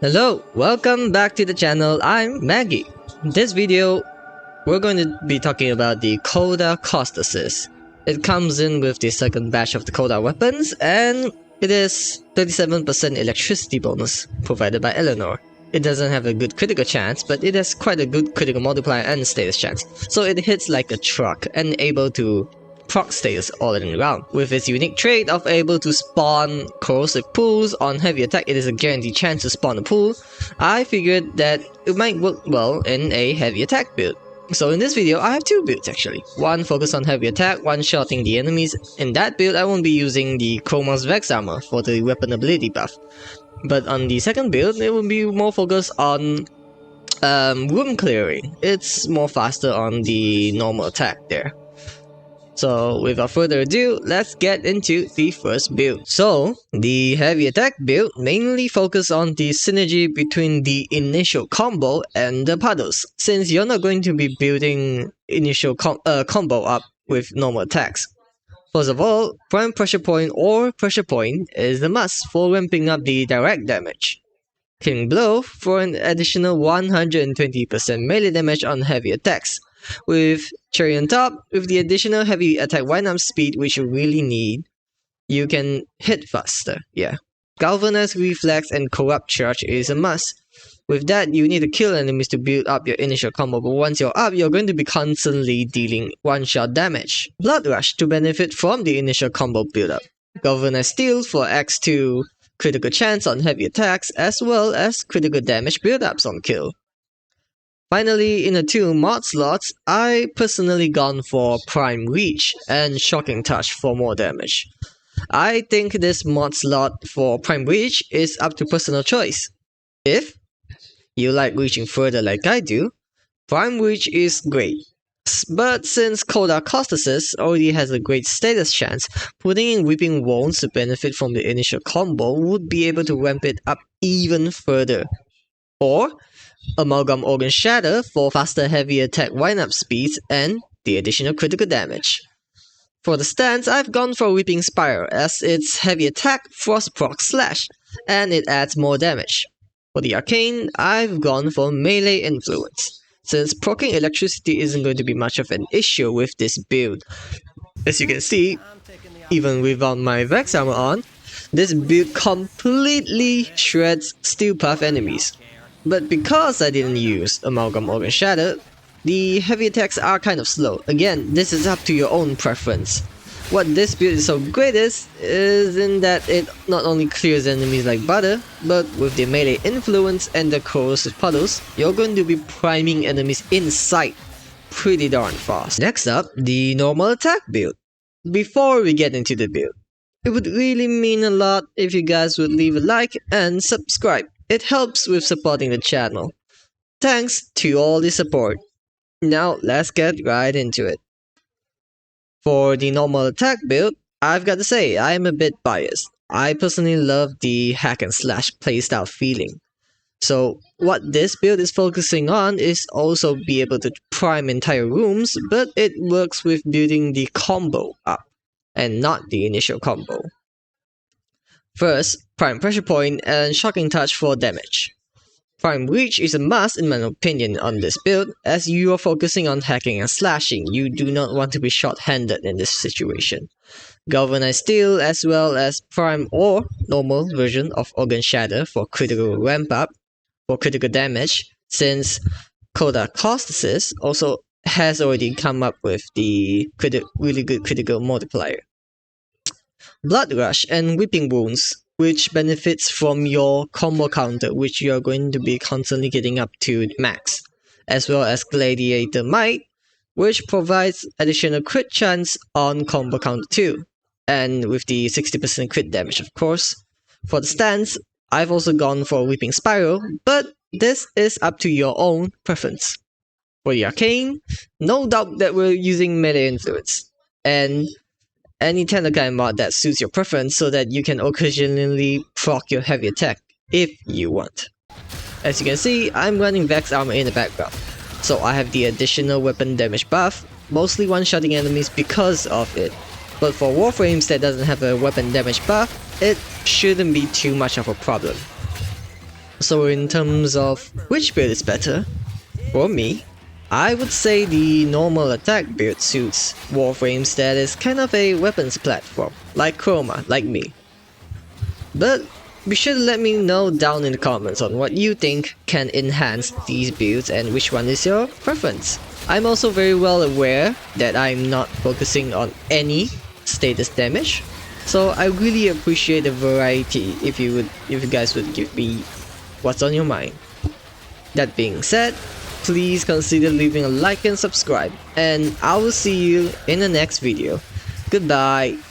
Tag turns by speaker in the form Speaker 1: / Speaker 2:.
Speaker 1: Hello, welcome back to the channel. I'm Maggie. In this video, we're going to be talking about the Coda Caustacyst. It comes in with the second batch of the Coda weapons, and it is 37% electricity bonus provided by Eleanor. It doesn't have a good critical chance, but it has quite a good critical multiplier and status chance, so it hits like a truck and able to proc status all in round. With its unique trait of able to spawn corrosive pools on heavy attack, it is a guaranteed chance to spawn a pool. I figured that it might work well in a heavy attack build. So in this video, I have two builds actually. One focused on heavy attack, one shotting the enemies. In that build, I won't be using the Chroma's Vex armor for the weapon ability buff. But on the second build, it will be more focused on room clearing. It's more faster on the normal attack there. So without further ado, let's get into the first build. So the heavy attack build mainly focuses on the synergy between the initial combo and the puddles, since you're not going to be building initial combo up with normal attacks. First of all, prime pressure point or pressure point is the must for ramping up the direct damage. Killing blow for an additional 120% melee damage on heavy attacks. With cherry on top, with the additional heavy attack wind-up speed which you really need, you can hit faster, yeah. Galvanized reflex and corrupt charge is a must. With that, you need to kill enemies to build up your initial combo, but once you're up, you're going to be constantly dealing one-shot damage. Blood Rush to benefit from the initial combo build-up. Galvanized Steel for X2 critical chance on heavy attacks, as well as critical damage build-ups on kill. Finally, in the two mod slots, I personally gone for Prime Reach and Shocking Touch for more damage. I think this mod slot for Prime Reach is up to personal choice. If you like reaching further like I do, Prime Reach is great. But since Coda Caustacyst already has a great status chance, putting in Weeping Wounds to benefit from the initial combo would be able to ramp it up even further. Or Amalgam Organ Shatter for faster heavy attack wind-up speeds and the additional critical damage. For the stance, I've gone for Weeping Spiral as its heavy attack, frost proc slash, and it adds more damage. For the arcane, I've gone for Melee Influence, since proccing electricity isn't going to be much of an issue with this build. As you can see, even without my Vex armor on, this build completely shreds Steel Path enemies. But because I didn't use Amalgam Organ Shatter, the heavy attacks are kind of slow. Again, this is up to your own preference. What this build is so great is in that it not only clears enemies like butter, but with the melee influence and the corrosive puddles, you're going to be priming enemies in sight pretty darn fast. Next up, the normal attack build. Before we get into the build, it would really mean a lot if you guys would leave a like and subscribe. It helps with supporting the channel. Thanks to all the support. Now let's get right into it. For the normal attack build, I've got to say I am a bit biased. I personally love the hack and slash playstyle feeling. So what this build is focusing on is also be able to prime entire rooms, but it works with building the combo up and not the initial combo. First, Prime Pressure Point and Shocking Touch for damage. Prime Reach is a must in my opinion on this build, as you are focusing on hacking and slashing. You do not want to be short-handed in this situation. Galvanized Steel as well as Prime or normal version of Organ Shatter for critical ramp up, for critical damage, since Coda Caustacyst also has already come up with the really good critical multiplier. Blood Rush and Weeping Wounds, which benefits from your combo counter, which you are going to be constantly getting up to max, as well as Gladiator Might, which provides additional crit chance on combo counter too, and with the 60% crit damage of course. For the stance, I've also gone for Weeping Spiral, but this is up to your own preference. For the arcane, no doubt that we're using melee influence, and any Tendakai mod that suits your preference so that you can occasionally proc your heavy attack if you want. As you can see, I'm running Vex armor in the background, so I have the additional weapon damage buff, mostly one-shotting enemies because of it. But for Warframes that doesn't have a weapon damage buff, it shouldn't be too much of a problem. So in terms of which build is better, for me, I would say the normal attack build suits Warframes that is kind of a weapons platform, like Chroma, like me. But be sure to let me know down in the comments on what you think can enhance these builds and which one is your preference. I'm also very well aware that I'm not focusing on any status damage, so I really appreciate the variety if you guys would give me what's on your mind. That being said, please consider leaving a like and subscribe, and I will see you in the next video. Goodbye.